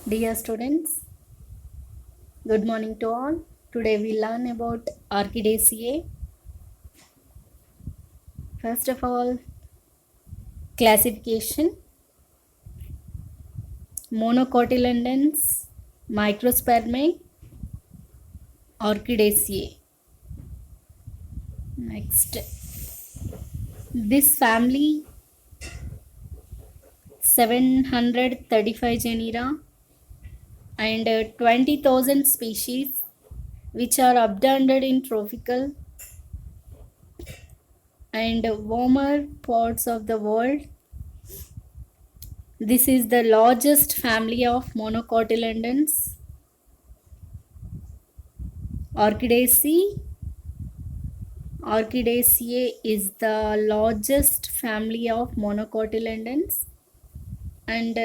Dear students, good morning to all. Today we learn about Orchidaceae. First of all, classification, monocotyledons, microspermae, Orchidaceae. Next, this family 735 genera and 20,000 species which are abundant in tropical and warmer parts of the world. This is the largest family of monocotyledons. Orchidaceae. Orchidaceae is the largest family of monocotyledons and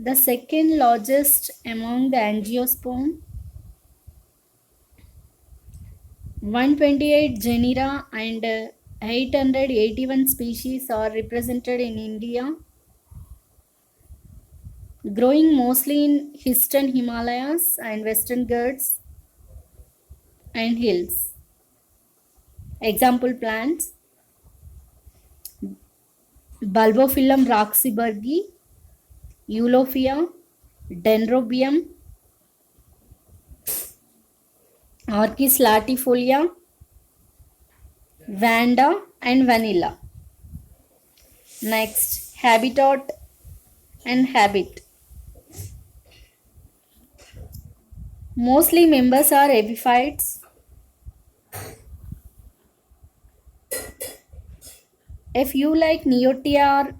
the second largest among the angiosperm. 128 genera and 881 species are represented in India, growing mostly in eastern Himalayas and western Ghats and hills. Example plants: Bulbophyllum roxburghi, Eulophia, Dendrobium, Orchis latifolia, Vanda and Vanilla. Next, habitat and habit. Mostly members are epiphytes. A few like Neotia are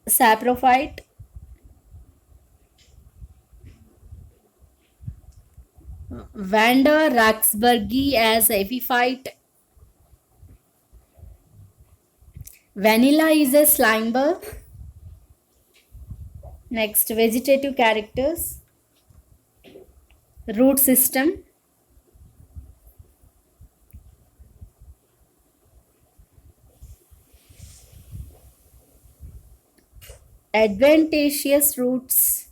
saprophyte. Vanda roxburghi as epiphyte. Vanilla is a slimber. Next, vegetative characters. Root system. Adventitious roots.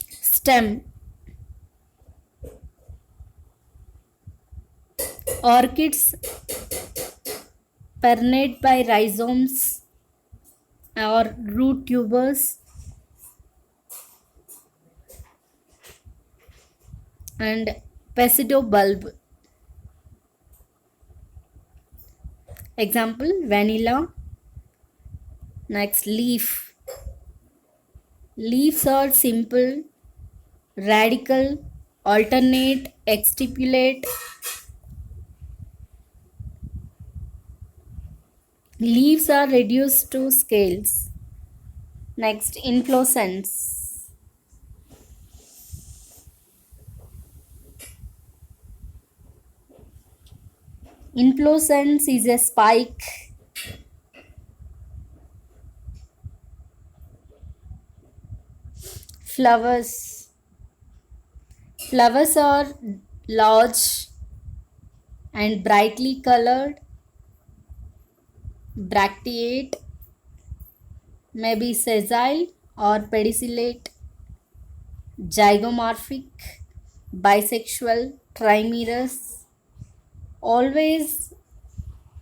Stem. Orchids pernate by rhizomes or root tubers and pseudobulb. Example, vanilla. Next, leaf. Leaves are simple, radical, alternate, exstipulate. Leaves are reduced to scales. Next, inflorescence. Inflorescence is a spike. Flowers. Flowers are large and brightly colored, bracteate, maybe sessile or pedicellate, zygomorphic, bisexual, trimerous, always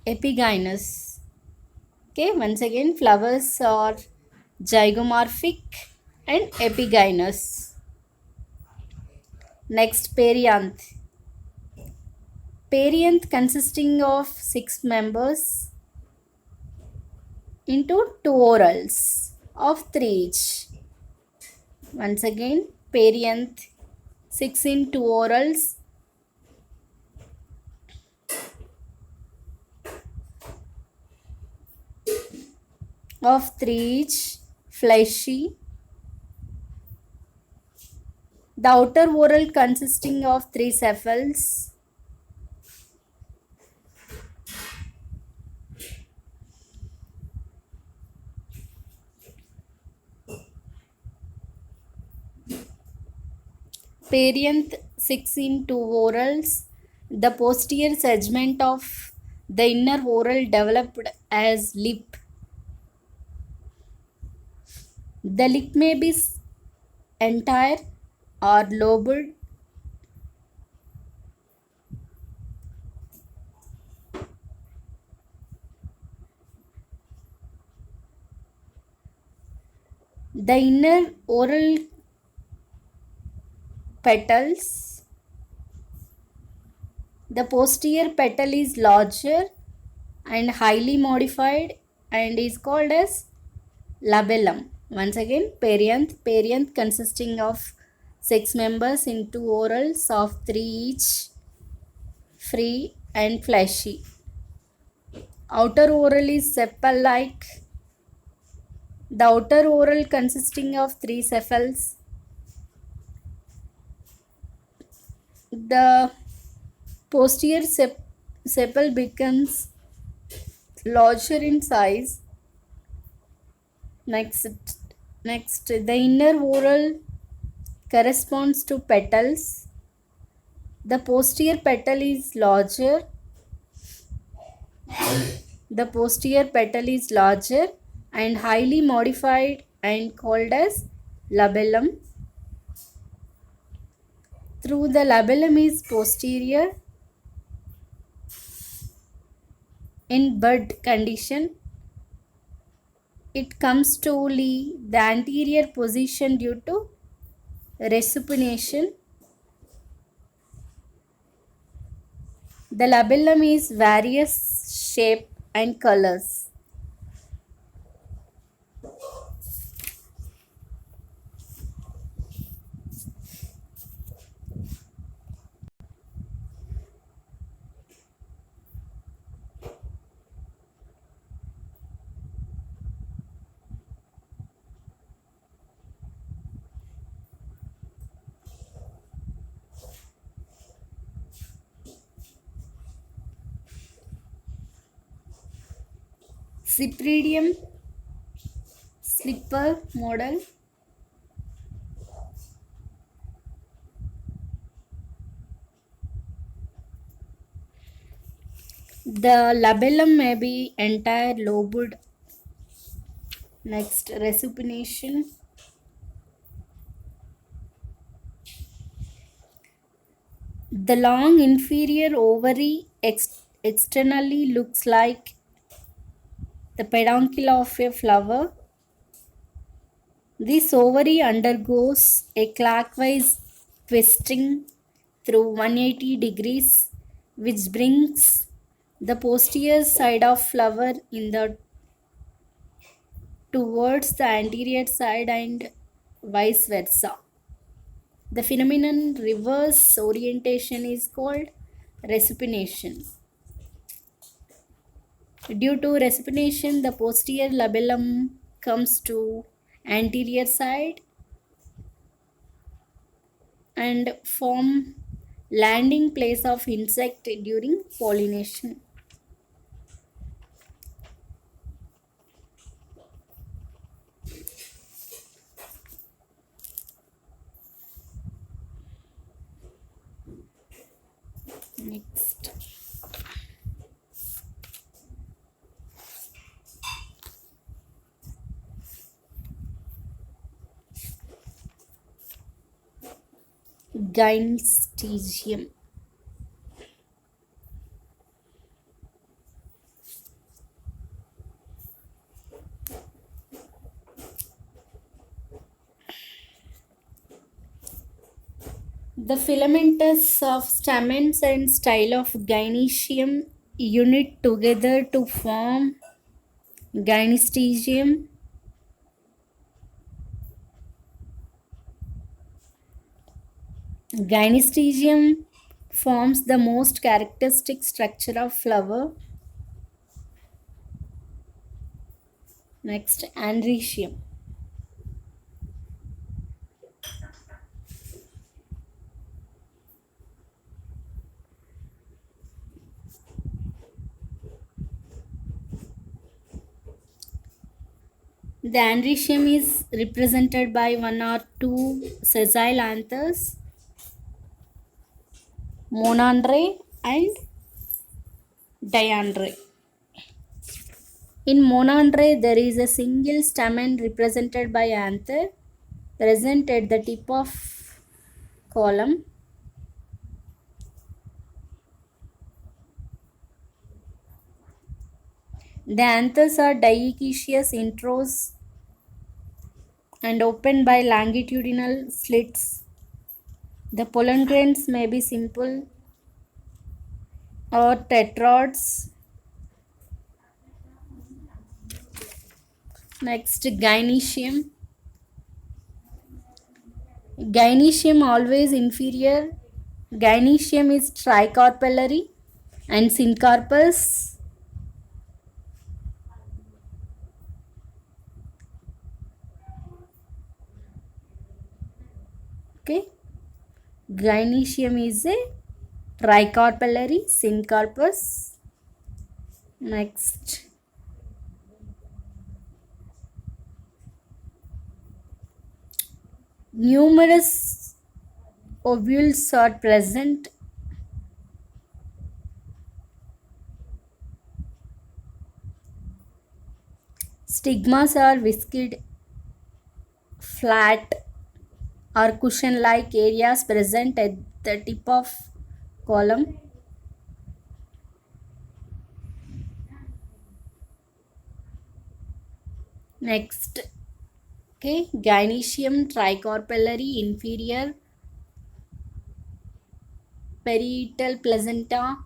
epigynous. Okay, once again, flowers are zygomorphic and epigynous. Next, perianth. Perianth consisting of 6 members into 2 orals of 3 each. Once again, perianth 6 in 2 orals of 3 each, fleshy. The outer oral consisting of 3 sepals. Perianth 6 in 2 orals. The posterior segment of The inner whorl developed as lip. The lip may be entire or lobed. The inner oral petals. The posterior petal is larger and highly modified and is called as labellum. Once again, perianth. Perianth consisting of 6 members in 2 orals of 3 each, free and fleshy. Outer oral is sepal-like. The outer oral consisting of 3 sepals. The posterior sepal becomes larger in size. Next, the inner whorl corresponds to petals. The posterior petal is larger. The posterior petal is larger and highly modified and called as labellum. Through the labellum is posterior. In bud condition, it comes to leave the anterior position due to resupination. The labellum is various shape and colors. Cypripedium slipper model. The labellum may be entire lobed. Next, resupination. The long inferior ovary externally looks like the peduncle of a flower. This ovary undergoes a clockwise twisting through 180 degrees, which brings the posterior side of flower in the towards the anterior side and vice versa. The phenomenon reverse orientation is called resupination. Due to resupination, the posterior labellum comes to anterior side and form landing place of insect during pollination. Next, gynostigium. The filamentous of stamens and style of gynoecium unite together to form gynostigium. Gynostigium forms the most characteristic structure of flower. Next, androecium. The androecium is represented by 1 or 2 sessile anthers, monandre and Diandre. In monandre, there is a single stamen represented by anther present at the tip of column. The anthers are dioecious intros and opened by longitudinal slits. The pollen grains may be simple or tetrads. Next, gynoecium. Gynoecium always inferior. Gynoecium is tricarpellary and syncarpous. Okay. Gynoecium is a tricarpellary syncarpous. Next. Numerous ovules are present. Stigmas are viscid, flat, or cushion-like areas present at the tip of column. Next, okay, gynoecium tricarpellary inferior, parietal placenta.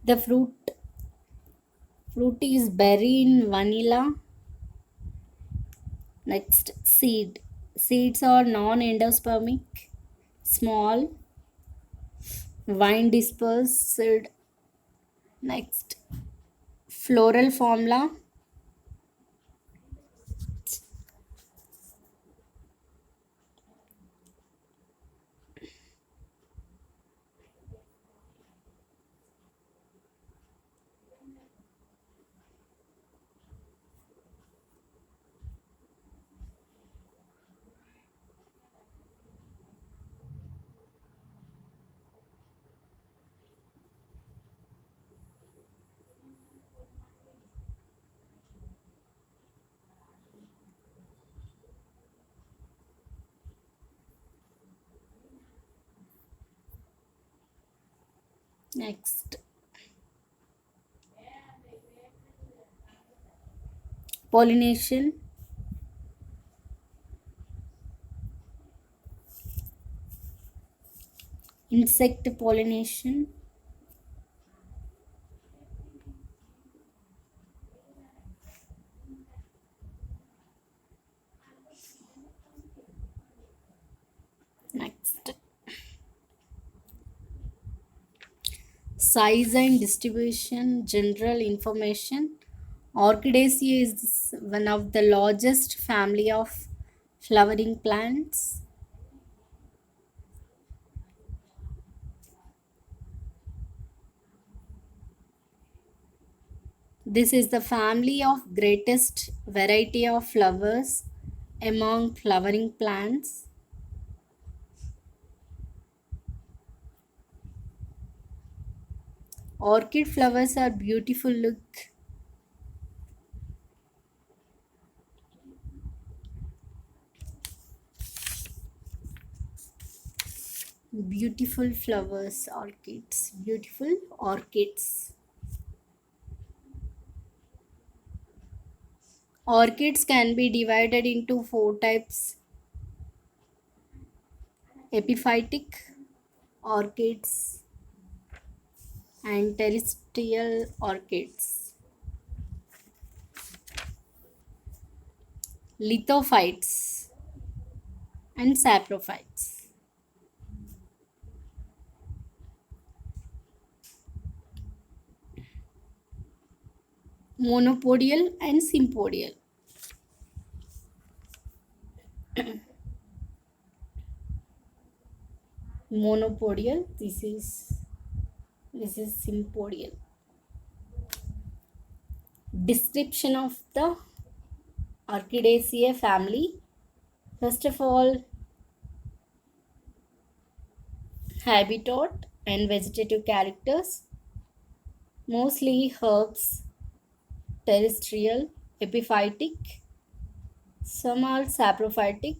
The fruit is berry in vanilla. Next, seed. Seeds are non-endospermic, small, vine dispersed. Next, floral formula. Next, pollination. Insect pollination. Next, size and distribution, general information. Orchidaceae is one of the largest family of flowering plants. This is the family of greatest variety of flowers among flowering plants. Orchid flowers are beautiful look. Beautiful flowers, orchids. Beautiful orchids. Orchids can be divided into four types: epiphytic orchids and terrestrial orchids. Lithophytes and saprophytes. Monopodial and sympodial. monopodial. This is sympodial. Description of the Orchidaceae family. First of all, habitat and vegetative characters. Mostly herbs, terrestrial, epiphytic. Some are saprophytic.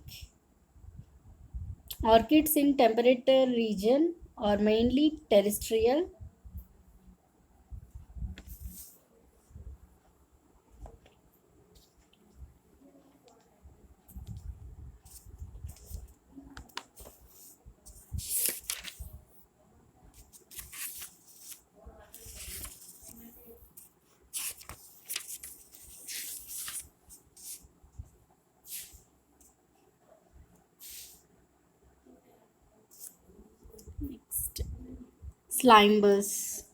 Orchids in temperate region are mainly terrestrial. Next, slimbus.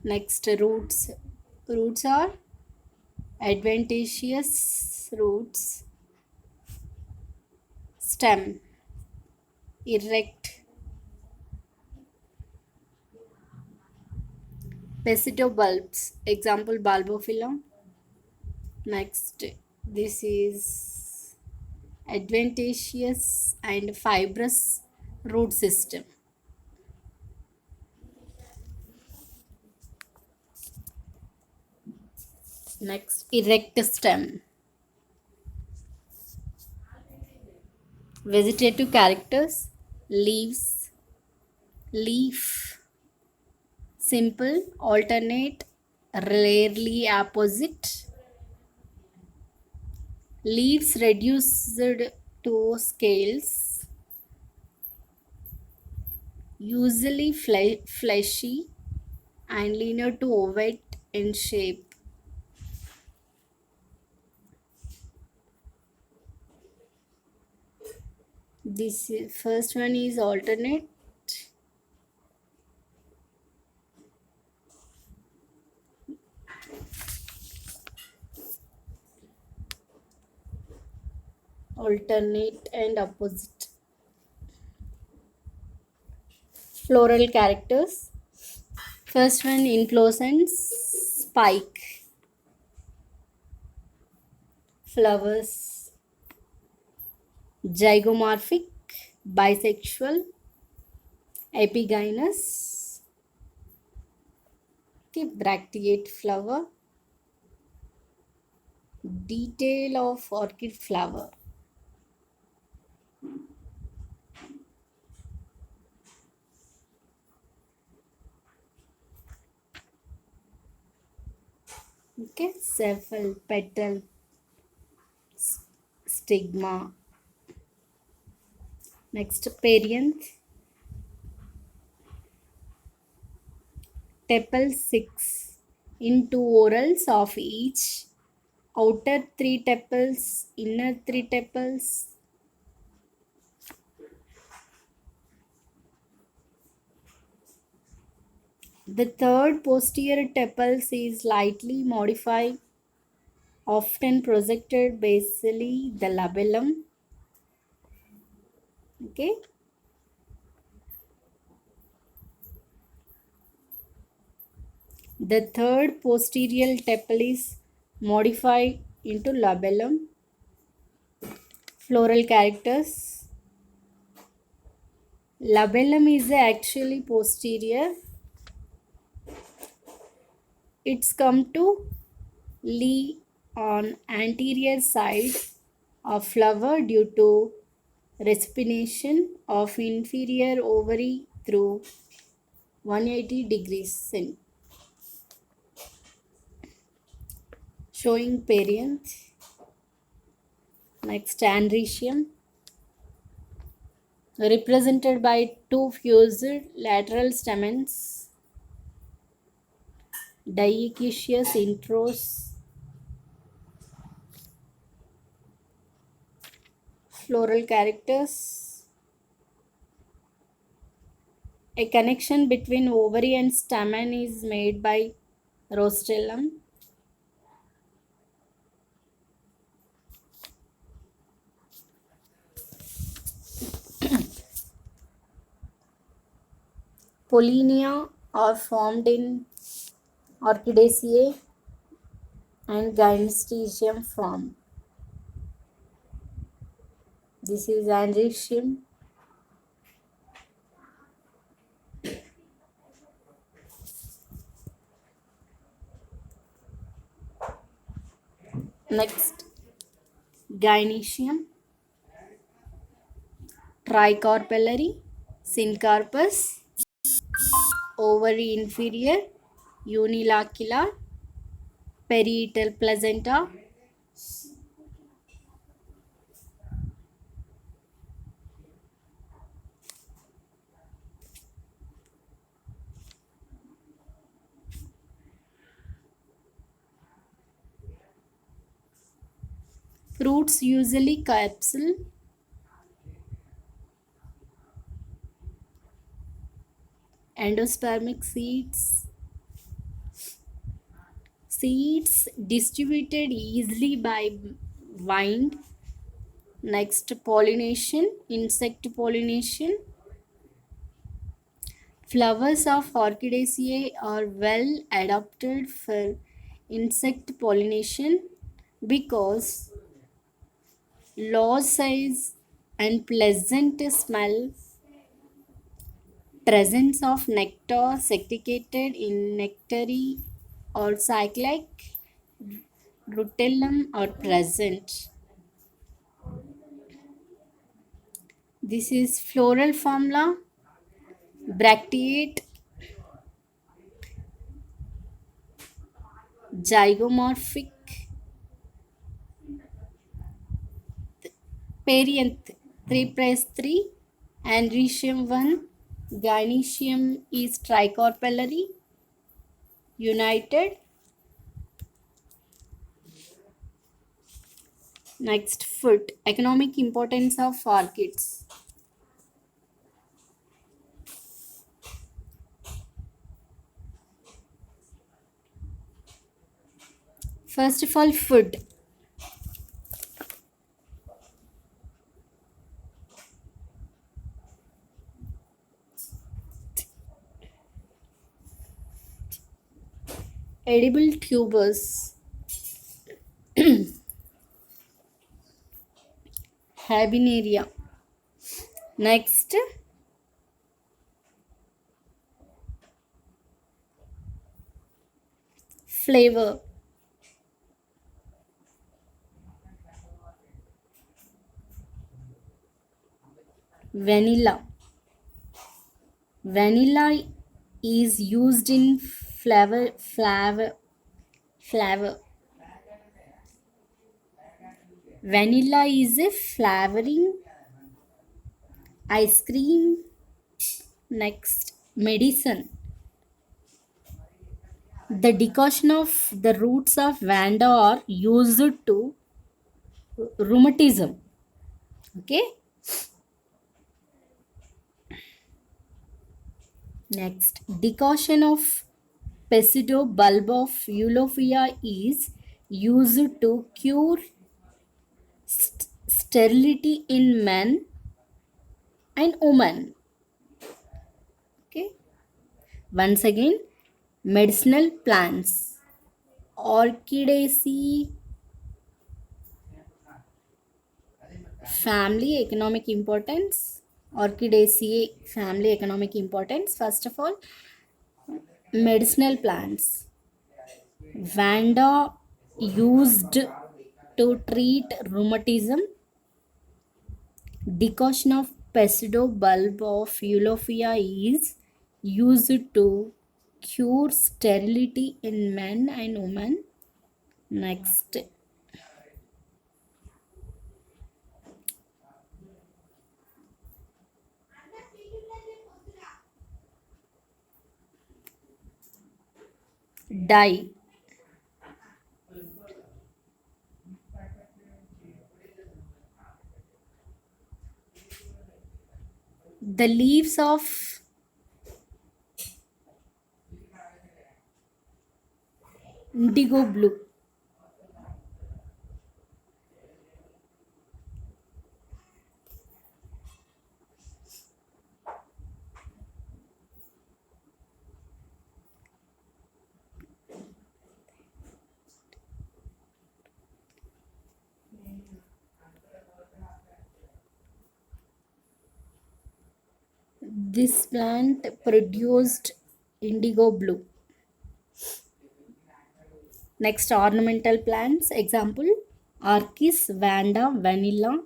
Next, roots. Roots are adventitious roots. Stem, erect. Pseudobulbs. Example, bulbophyllum. Next, this is adventitious and fibrous root system. Next, erect stem. Vegetative characters, leaves, leaf, simple, alternate, rarely opposite. Leaves reduced to scales, usually fleshy and linear to ovate in shape. First one is alternate. Alternate and opposite. Floral characters. First one, inflorescence, spike. Flowers, zygomorphic, bisexual, epigynous. Okay, bracteate flower. Detail of orchid flower. Okay, sepal, petal, stigma. Next, perianth. Tepal 6. In two orals of each. Outer 3 tepals, inner 3 tepals. The third posterior tepals is slightly modified, often projected basally the labellum. Okay. The third posterior tepal is modified into labellum. Floral characters. Labellum is actually posterior. It's come to lie on anterior side of flower due to respiration of inferior ovary through 180 degrees sin. Showing perianth. Next, andrecium, represented by two fused lateral stamens. Dioecious intros. Floral characters. A connection between ovary and stamen is made by rostrum. Pollinia are formed in Orchidaceae and Gynostecium form. This is Andrecium. Next, Gynoecium, Tricarpellary, Syncarpus, ovary inferior, unilocular, parietal placenta, fruits usually capsule, endospermic seeds distributed easily by wind. Next, pollination, insect pollination. Flowers of Orchidaceae are well adapted for insect pollination because large size and pleasant smell, presence of nectar segregated in nectary or cyclic rutellum are present. This is floral formula, bracteate, zygomorphic, perianth 3 plus 3, andrecium 1, gynoecium is tricarpellary, united. Next, food, economic importance of orchids. First of all, food. Edible tubers, Habenaria. Next, flavor, vanilla. Vanilla is used in flavor. Vanilla is a flavoring ice cream. Next, medicine. The decoction of the roots of vanda are used to rheumatism. Okay. Next, decoction of pseudo bulb of Eulophia is used to cure sterility in men and women. Okay. Once again, medicinal plants. Orchidaceae family economic importance. Orchidaceae family economic importance. First of all, medicinal plants. Vanda used to treat rheumatism. Decoction of pseudo bulb of Eulophia is used to cure sterility in men and women. Next, dye. The leaves of indigo blue. This plant produced indigo blue. Next, ornamental plants. Example, Orchis, Vanda, Vanilla,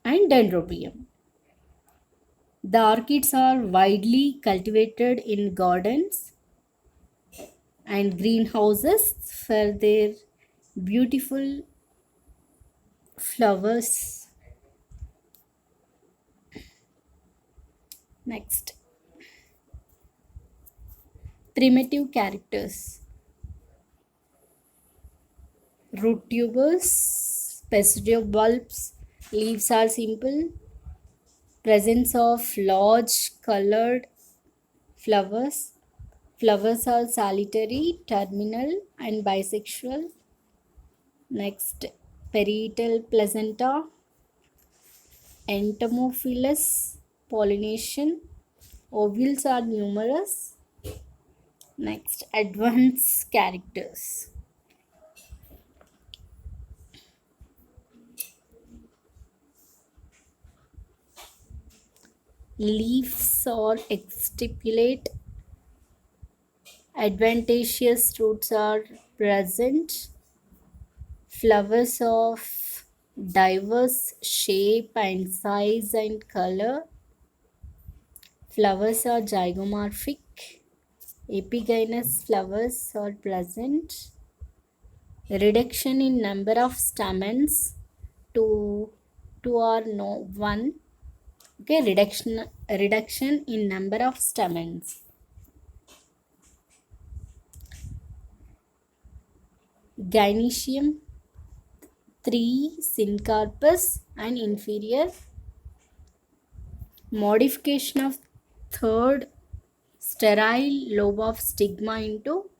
and Dendrobium. The orchids are widely cultivated in gardens and greenhouses for their beautiful flowers. Next, primitive characters. Root tubers, pseudobulbs, leaves are simple. Presence of large colored flowers. Flowers are solitary, terminal, and bisexual. Next, parietal placenta, entomophilous pollination. Ovules are numerous. Next, advanced characters. Leaves or exstipulate. Adventitious roots are present. Flowers of diverse shape and size and color. Flowers are zygomorphic. Epigynous flowers are present. Reduction in number of stamens to two or no one. Okay, reduction in number of stamens. Gynoecium 3, syncarpus and inferior. Modification of third sterile lobe of stigma into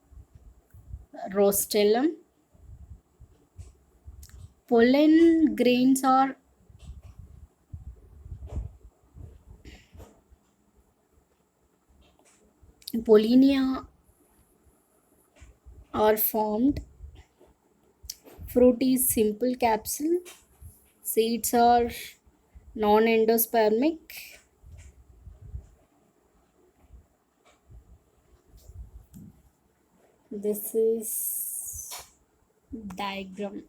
rostellum. Pollen grains are pollinia are formed. Fruit is simple capsule. Seeds are non-endospermic. This is diagram.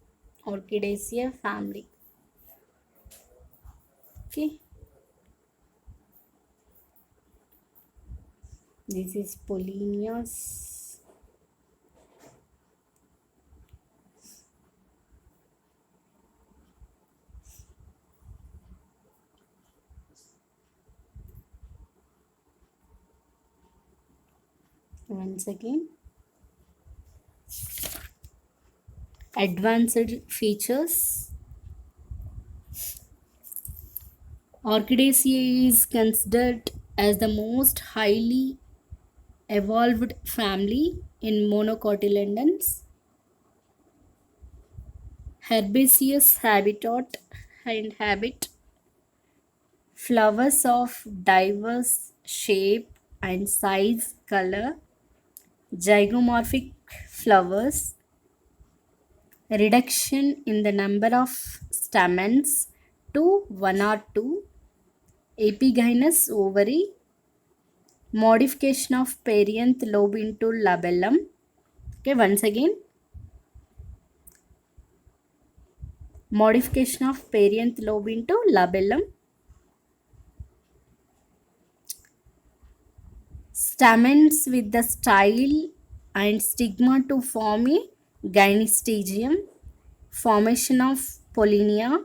Orchidaceae family. Okay. This is Pollinias. Once again, advanced features. Orchidaceae is considered as the most highly evolved family in monocotyledons. Herbaceous habitat and habit. Flowers of diverse shape and size, color. Zygomorphic flowers. Reduction in the number of stamens to one or two. Epigynous ovary. Modification of perianth lobe into labellum. Okay, once again, modification of perianth lobe into labellum. Stamens with the style and stigma to form a gynoecium. Formation of pollinia.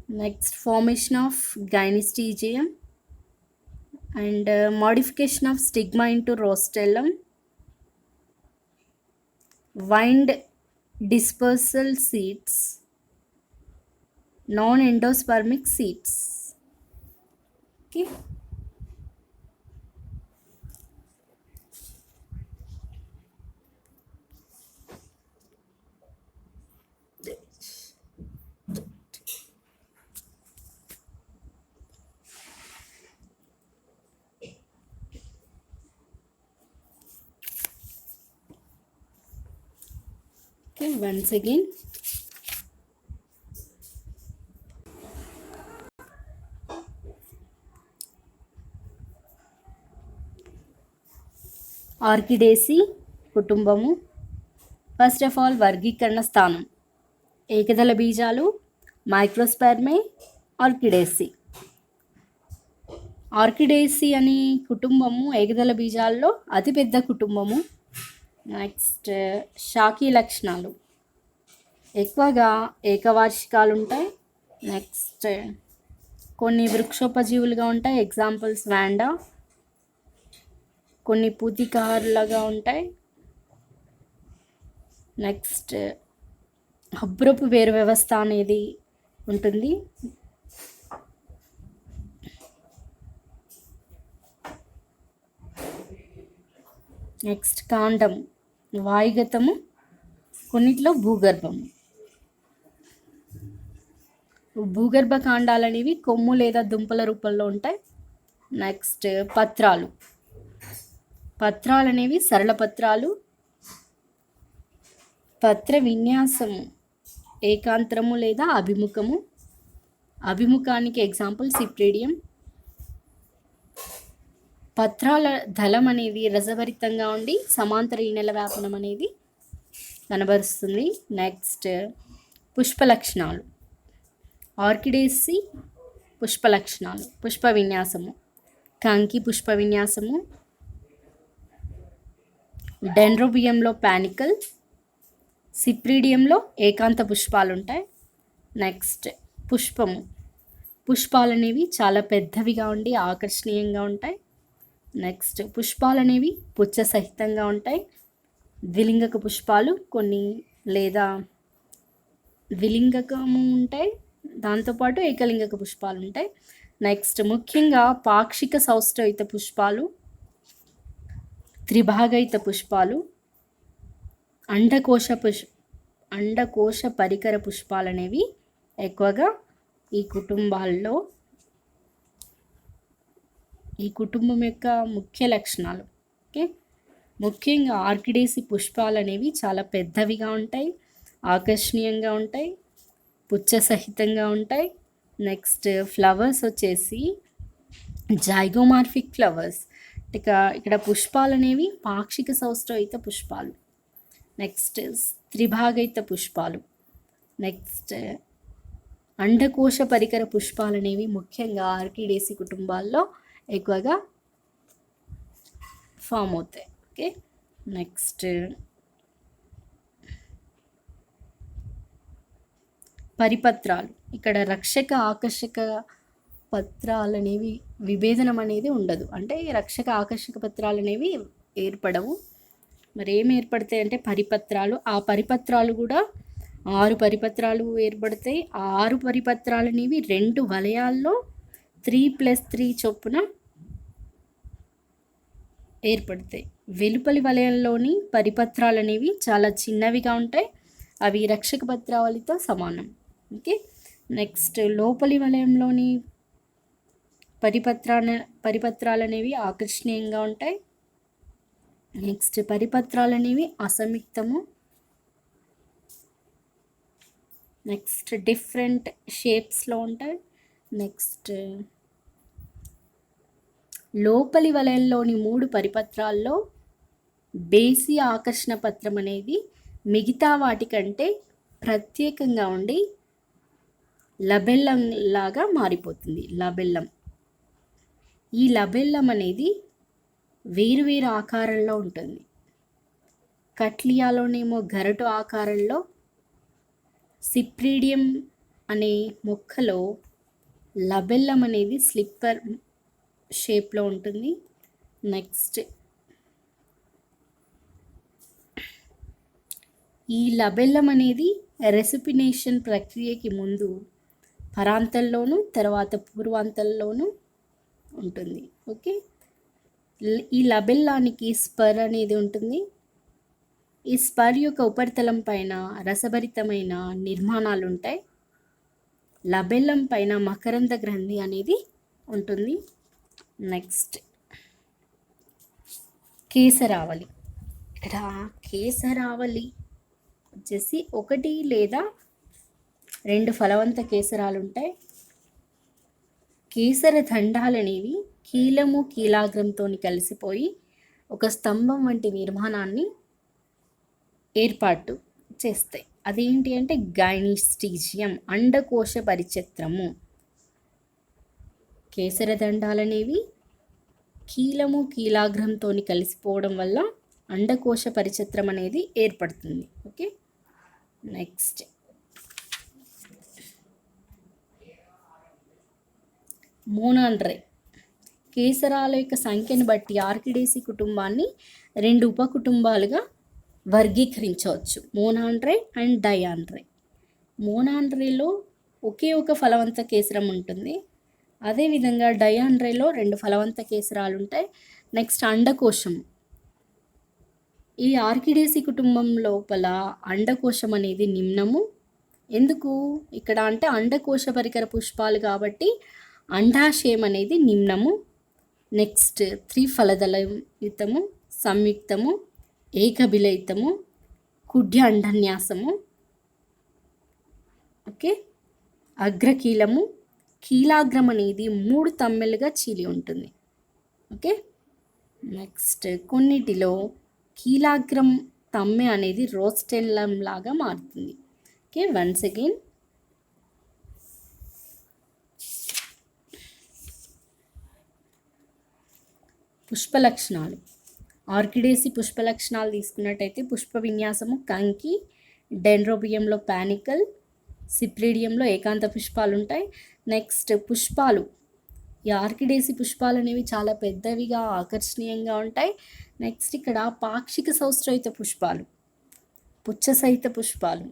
Next, formation of gynoecium and modification of stigma into rostellum. Wind dispersal seeds. Non-endospermic seeds. Okay. Okay, once again, ఆర్కిడేసి కుటుంబము. First of all వర్గీకరణ స్థానం ఏకదళ బీజాలు, మైక్రోస్పెర్మే, ఆర్కిడేసి. ఆర్కిడేసి అనే కుటుంబము ఏకదళ బీజాల్లో అతిపెద్ద కుటుంబము. Next శాఖీ లక్షణాలు ఎక్కువగా ఏకవార్షికాలు ఉంటాయి. నెక్స్ట్ కొన్ని వృక్షోపజీవులుగా ఉంటాయి, ఎగ్జాంపుల్స్ వాండా. కొన్ని పూతికారులుగా ఉంటాయి. నెక్స్ట్ హబ్రపు వేరు వ్యవస్థ అనేది ఉంటుంది. నెక్స్ట్ కాండం వాయుగతము, కొన్నిట్లో భూగర్భము. భూగర్భ కాండాలు అనేవి కొమ్ము లేదా దుంపల రూపంలో ఉంటాయి. నెక్స్ట్ పత్రాలు అనేవి సరళ పత్రాలు. పత్ర విన్యాసము ఏకాంతరము లేదా అభిముఖము. అభిముఖానికి ఎగ్జాంపుల్ సిప్రిడియం. పత్రాల దళం అనేది రసభరితంగా ఉండి సమాంతర ఈనెల వ్యాపనం అనేది కనబరుస్తుంది. నెక్స్ట్ పుష్ప లక్షణాలు ఆర్కిడేసి పుష్ప లక్షణాలు. పుష్ప విన్యాసము కంకి పుష్ప విన్యాసము, డెండ్రోబియంలో పానికల్, సిప్రిడియంలో ఏకాంత పుష్పాలు ఉంటాయి. నెక్స్ట్ పుష్పాలు అనేవి చాలా పెద్దవిగా ఉండి ఆకర్షణీయంగా ఉంటాయి. నెక్స్ట్ పుష్పాలు అనేవి పుచ్చ సహితంగా ఉంటాయి. ద్విలింగక పుష్పాలు కొన్ని లేదా ద్విలింగకము ఉంటాయి, దాంతోపాటు ఏకలింగక పుష్పాలు ఉంటాయి. నెక్స్ట్ ముఖ్యంగా పాక్షిక సౌష్ఠవిత పుష్పాలు, త్రిభాగయిత పుష్పాలు, అండకోశ పరికర పుష్పాలు అనేవి ఎక్కువగా ఈ కుటుంబం యొక్క ముఖ్య లక్షణాలు. ఓకే, ముఖ్యంగా ఆర్కిడేసి పుష్పాలు అనేవి చాలా పెద్దవిగా ఉంటాయి, ఆకర్షణీయంగా ఉంటాయి, పుచ్చ సహితంగా ఉంటాయి. నెక్స్ట్ ఫ్లవర్స్ వచ్చేసి జైగోమార్ఫిక్ ఫ్లవర్స్. ఇక్కడ పుష్పాలు అనేవి పాక్షిక సౌష్ఠవిత పుష్పాలు. నెక్స్ట్ త్రిభాగయిత పుష్పాలు. నెక్స్ట్ అండకోశ పరికర పుష్పాలు అనేవి ముఖ్యంగా ఆర్కిడేసి కుటుంబాల్లో ఎక్కువగా ఫామ్ అవుతాయి. ఓకే, నెక్స్ట్ పరిపత్రాలు. ఇక్కడ రక్షక ఆకర్షక పత్రాలు అనేవి విభేదనం అనేది ఉండదు, అంటే రక్షక ఆకర్షక పత్రాలు అనేవి ఏర్పడవు. మరి ఏమి ఏర్పడతాయి అంటే పరిపత్రాలు. ఆ పరిపత్రాలు కూడా 6 పరిపత్రాలు ఏర్పడతాయి. ఆ 6 పరిపత్రాలు అనేవి 2 వలయాల్లో 3+3 చొప్పున ఏర్పడతాయి. వెలుపలి వలయంలోని పరిపత్రాలు అనేవి చాలా చిన్నవిగా ఉంటాయి, అవి రక్షక పత్రావళితో సమానం. ఓకే, నెక్స్ట్ లోపలి వలయంలోని పరిపత్రాలు అనేవి ఆకర్షణీయంగా ఉంటాయి. నెక్స్ట్ పరిపత్రాలు అనేవి అసంయుక్తము. నెక్స్ట్ డిఫరెంట్ షేప్స్లో ఉంటాయి. నెక్స్ట్ లోపలి వలయంలోని 3 పరిపత్రాల్లో బేసి ఆకర్షణ పత్రం అనేది మిగతా వాటికంటే ప్రత్యేకంగా ఉండి లబెల్లం లాగా మారిపోతుంది. లబెల్లం. ఈ లబెల్లం అనేది వేరువేరు ఆకారంలో ఉంటుంది. కట్లియాలోనేమో గరటు ఆకారంలో, సిప్రిడియం అనే మొక్కలో లబెల్లం అనేది స్లిప్పర్ షేప్లో ఉంటుంది. నెక్స్ట్ ఈ లబెల్లం అనేది రెసిపినేషన్ ప్రక్రియకి ముందు పరాంతంలోను తర్వాత పూర్వాంతంలోను ఉంటుంది. ఓకే, ఈ లబెల్లానికి స్పర్ అనేది ఉంటుంది. ఈ స్పర్ యొక్క ఉపరితలం పైన రసభరితమైన నిర్మాణాలు ఉంటాయి. లబెల్లం పైన మకరంద గ్రంథి అనేది ఉంటుంది. నెక్స్ట్ కేసరావళి. ఇక్కడ కేసరావళి వచ్చేసి 1 లేదా 2 ఫలవంత కేసరాలు ఉంటాయి. కేసర దండాలు అనేవి కీలము కీలాగ్రంతో కలిసిపోయి ఒక స్తంభం వంటి నిర్మాణాన్ని ఏర్పాటు చేస్తాయి. అదేంటి అంటే గైనిస్టీజియం, అండకోశ పరిచత్రము. కేసరదండాలనేవి కీలము కీలాగ్రంతో కలిసిపోవడం వల్ల అండకోశ పరిచత్రం అనేది ఏర్పడుతుంది. Okay, next మోనాండ్రే. కేసరాల యొక్క సంఖ్యను బట్టి ఆర్కిడేసి కుటుంబాన్ని 2 ఉపకుటుంబాలుగా వర్గీకరించవచ్చు, మోనాండ్రే అండ్ డయాండ్రే. మోనాండ్రేలో ఒకే ఒక ఫలవంత కేసరం ఉంటుంది. అదేవిధంగా డయాండ్రేలో 2 ఫలవంత కేసరాలు ఉంటాయి. నెక్స్ట్ అండకోశం. ఈ ఆర్కిడేసి కుటుంబం లోపల అండకోశం అనేది నిమ్నము. ఎందుకు ఇక్కడ అంటే అండకోశ పరికర పుష్పాలు కాబట్టి అండాశయం అనేది నిమ్నము. నెక్స్ట్ త్రిఫలదళయుతము, సంయుక్తము, ఏకబిలయితము, కుడ్య అండన్యాసము. ఓకే, అగ్రకీలము, కీలాగ్రం అనేది 3 తమ్మెలుగా చీలి ఉంటుంది. ఓకే, నెక్స్ట్ కొన్నిటిలో కీలాగ్రం తమ్మె అనేది రోస్టెల్లం లాగా మారుతుంది. ఓకే, వన్స్ అగైన్ పుష్ప లక్షణాలు. ఆర్కిడేసి పుష్ప లక్షణాలు తీసుకున్నట్టయితే పుష్ప విన్యాసము కంకి, డెండ్రోబియంలో పానికల్, సిప్రిడియంలో ఏకాంత పుష్పాలు ఉంటాయి. నెక్స్ట్ పుష్పాలు, ఈ ఆర్కిడేసి పుష్పాలు అనేవి చాలా పెద్దవిగా ఆకర్షణీయంగా ఉంటాయి. నెక్స్ట్ ఇక్కడ పాక్షిక సౌష్ఠవిత పుష్పాలు, పుచ్చసహిత పుష్పాలు,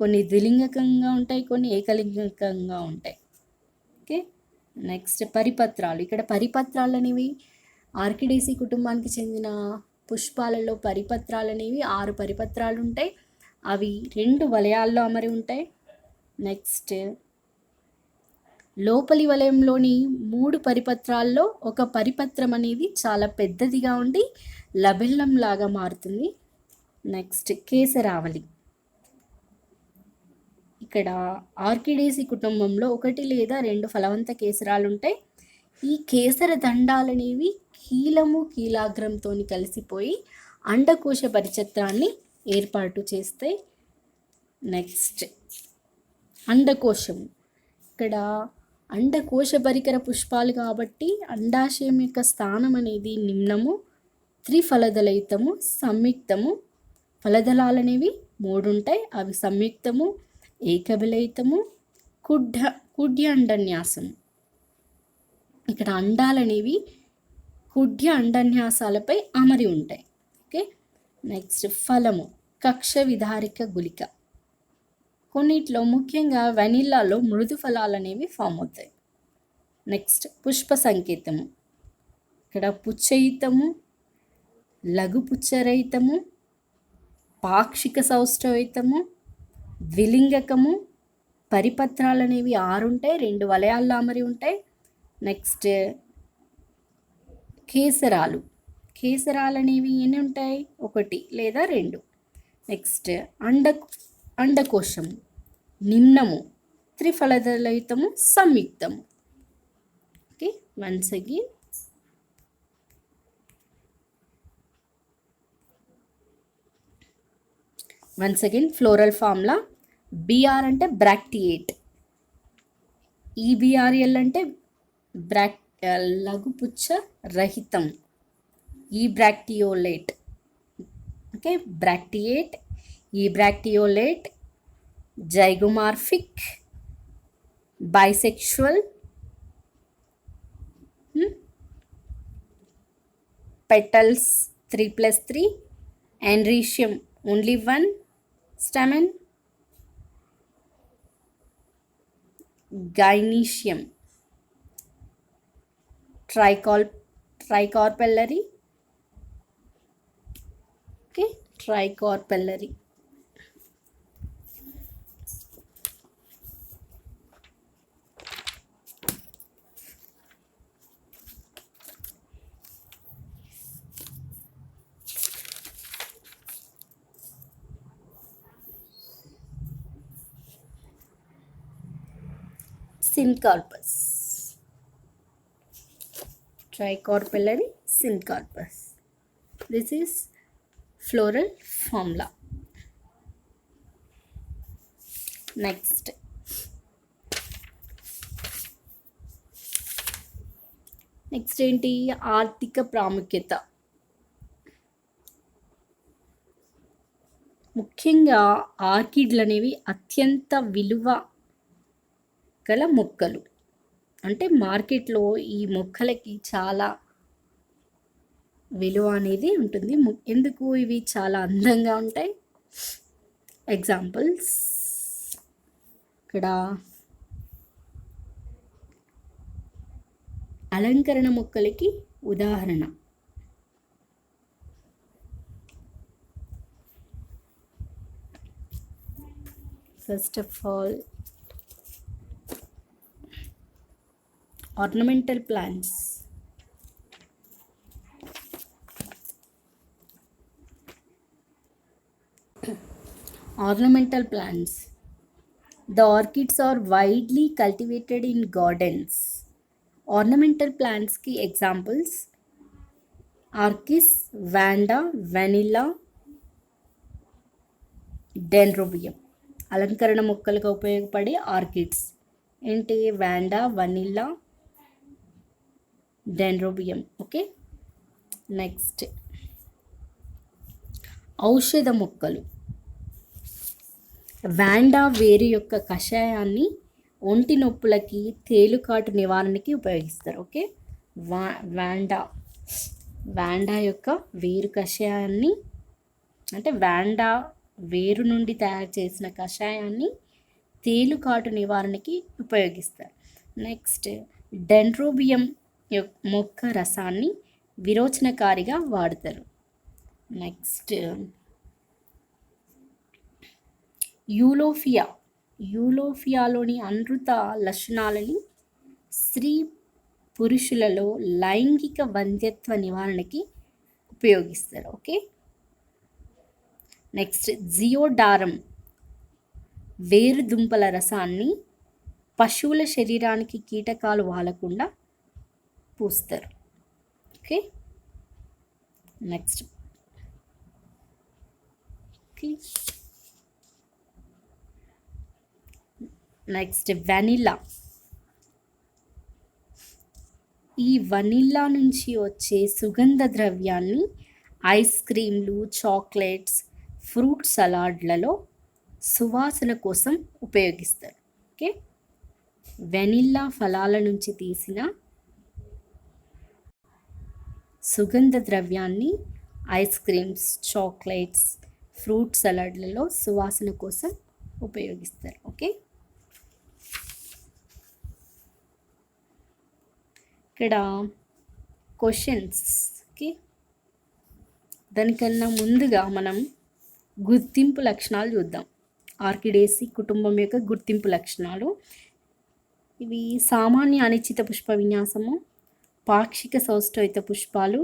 కొన్ని ద్విలింగకంగా ఉంటాయి, కొన్ని ఏకలింగకంగా ఉంటాయి. ఓకే, నెక్స్ట్ పరిపత్రాలు. ఇక్కడ పరిపత్రాలు అనేవి ఆర్కిడేసి కుటుంబానికి చెందిన పుష్పాలలో పరిపత్రాలు అనేవి 6 పరిపత్రాలు ఉంటాయి. అవి 2 వలయాల్లో అమరి ఉంటాయి. నెక్స్ట్ లోపలి వలయంలోని 3 పరిపత్రాల్లో ఒక పరిపత్రం అనేది చాలా పెద్దదిగా ఉండి లబెల్లం లాగా మారుతుంది. నెక్స్ట్ కేసరావళి. ఇక్కడ ఆర్కిడేసి కుటుంబంలో 1 లేదా 2 ఫలవంత కేసరాలు ఉంటాయి. ఈ కేసర దండాలనేవి కీలము కీలాగ్రంతో కలిసిపోయి అండకోశ పరిచత్రాన్ని ఏర్పాటు చేస్తాయి. నెక్స్ట్ అండకోశం. ఇక్కడ అండకోశ పరికర పుష్పాలు కాబట్టి అండాశయం యొక్క స్థానం అనేది నిమ్నము, త్రిఫలదళయుతము, సంయుక్తము. ఫలదళాలు అనేవి 3 ఉంటాయి. అవి సంయుక్తము, ఏకబిలయితము, కుడ్య అండన్యాసము. ఇక్కడ అండాలనేవి కుడ్య అండన్యాసాలపై అమరి ఉంటాయి. ఓకే, నెక్స్ట్ ఫలము కక్ష విధారిక గుళిక. కొన్నిట్లో ముఖ్యంగా వెనిల్లాలో మృదు ఫలాలు అనేవి ఫామ్ అవుతాయి. నెక్స్ట్ పుష్ప సంకేతము. ఇక్కడ పుచ్చయితము, లఘు పుచ్చరహితము, పాక్షిక సౌష్ఠవితము, ద్విలింగకము, పరిపత్రాలు అనేవి 6 ఉంటాయి, 2 వలయాల్లో అమరి ఉంటాయి. నెక్స్ట్ కేసరాలు. కేసరాలు అనేవి ఎన్ని ఉంటాయి? 1 లేదా 2. నెక్స్ట్ అండకోశము నిమ్నము, త్రిఫలదళయుతము, సంయుక్తము. Okay, once again floral formula. BR అంటే బ్రాక్టియేట్, ఈబిఆర్ఎల్ అంటే లఘుపుచ్చ రహితం, ebracteolate. Okay, bracteate, ebracteolate, zygomorphic, bisexual, petals 3+3, androecium only 1 stamen, gynoecium tricarpellary. Okay, tricarpellary. syncarpus, tricarpellary syncarpus. This is floral formula. Next ఏంటి, ఆర్థిక ప్రాముఖ్యత. ముఖ్యంగా ఆర్కిడ్లు అనేవి అత్యంత విలువ గల మొక్కలు. అంటే మార్కెట్లో ఈ మొక్కలకి చాలా విలువ అనేది ఉంటుంది. ఎందుకు ఇవి చాలా అందంగా ఉంటాయి? ఎగ్జాంపుల్స్ ఇక్కడ అలంకరణ మొక్కలకి ఉదాహరణ. First of all ornamental plants. Ornamental plants. The orchids are widely cultivated in gardens. Ornamental plants की examples Orchis, Vanda, Vanilla, Dendrobium. అలంకరణ మొక్కలుగా ఉపయోగపడే ఆర్కిడ్స్ ఏంటి? Wanda, vanilla, dendrobium. Okay, next ఔషధ మొక్కలు. వాండా వేరు యొక్క కషాయాన్ని ఒంటి నొప్పులకి, తేలుకాటు నివారణకి ఉపయోగిస్తారు. ఓకే, వాండా యొక్క వేరు కషాయాన్ని, అంటే వాండా వేరు నుండి తయారు చేసిన కషాయాన్ని తేలుకాటు నివారణకి ఉపయోగిస్తారు. నెక్స్ట్ డెండ్రోబియం మొక్క రసాన్ని విరోచనకారిగా వాడతారు. నెక్స్ట్ యూలోఫియాలోని అనృత లక్షణాలని స్త్రీ పురుషులలో లైంగిక వంధ్యత్వ నివారణకి ఉపయోగిస్తారు. ఓకే, నెక్స్ట్ జియోడారం వేరుదుంపల రసాన్ని పశువుల శరీరానికి కీటకాలు వాలకుండా పూస్తారు. Okay, next vanilla. ఈ వనిల్లా నుంచి వచ్చే సుగంధ ద్రవ్యాన్ని ఐస్ క్రీమ్లు, చాక్లెట్స్, ఫ్రూట్ సలాడ్లలో సువాసన కోసం ఉపయోగిస్తారు. ఓకే, వెనిల్లా ఫలాల నుంచి తీసిన సుగంధ ద్రవ్యాన్ని ఐస్ క్రీమ్స్, చాక్లెట్స్, ఫ్రూట్ సలాడ్లలో సువాసన కోసం ఉపయోగిస్తారు. ఓకే, ఇక్కడ క్వశ్చన్స్కి దానికన్నా ముందుగా మనం గుర్తింపు లక్షణాలు చూద్దాం. ఆర్కిడేసి కుటుంబం యొక్క గుర్తింపు లక్షణాలు. ఇవి సామాన్య అనిశ్చిత పుష్ప విన్యాసము, పాక్షిక సౌష్ఠవిత పుష్పాలు,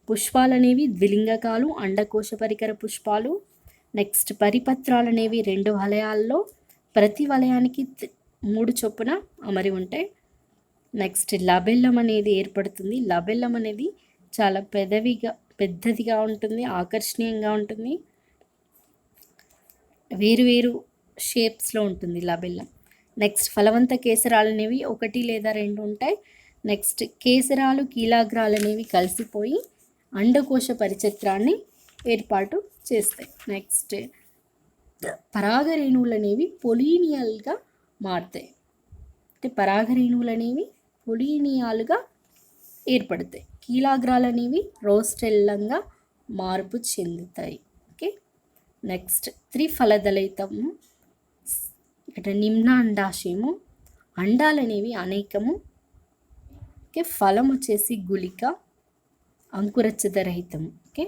పుష్పాలు అనేవి ద్విలింగకాలు, అండకోశ పరికర పుష్పాలు. నెక్స్ట్ పరిపత్రాలు అనేవి 2 వలయాల్లో ప్రతి వలయానికి 3 చొప్పున అమరి ఉంటాయి. నెక్స్ట్ లబెల్లం అనేది ఏర్పడుతుంది. లబెల్లం అనేది చాలా పెద్దదిగా ఉంటుంది, ఆకర్షణీయంగా ఉంటుంది, వేరు షేప్స్లో ఉంటుంది లబెల్లం. నెక్స్ట్ ఫలవంత కేసరాలు అనేవి 1 లేదా 2 ఉంటాయి. నెక్స్ట్ కేసరాలు, కీలాగ్రాలు అనేవి కలిసిపోయి అండకోశ పరిచత్రాన్ని ఏర్పాటు చేస్తాయి. నెక్స్ట్ పరాగరేణువులు అనేవి పొలీనియల్గా మారుతాయి. అంటే పరాగరేణువులు అనేవి పొలీనియాలుగా ఏర్పడతాయి. కీలాగ్రాలు అనేవి రోస్టెల్లంగా మార్పు చెందుతాయి. ఓకే, నెక్స్ట్ త్రిఫలదళితము. ఇక్కడ నిమ్న అండాశయము, అండాలు అనేవి అనేకము. ఓకే, ఫలం వచ్చేసి గుళిక, అంకురచ్చదరహితము. ఓకే,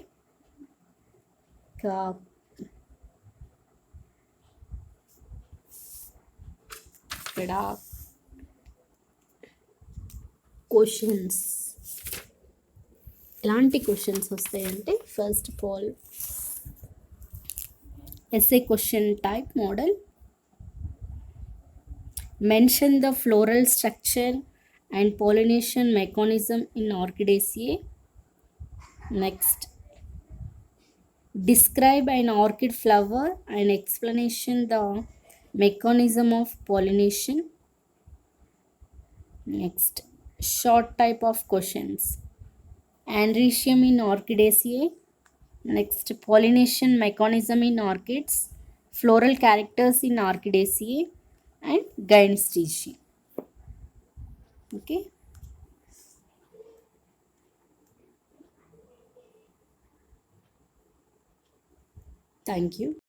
ఇక్కడ క్వశ్చన్స్ ఎలాంటి క్వశ్చన్స్ వస్తాయంటే, first of all essay question type model. Mention the floral structure and pollination mechanism in Orchidaceae. Next, describe an orchid flower and explanation the mechanism of pollination. Next, short type of questions. Andrecium in Orchidaceae. Next, pollination mechanism in orchids, floral characters in Orchidaceae, and Gynostaceae. Okay. Thank you.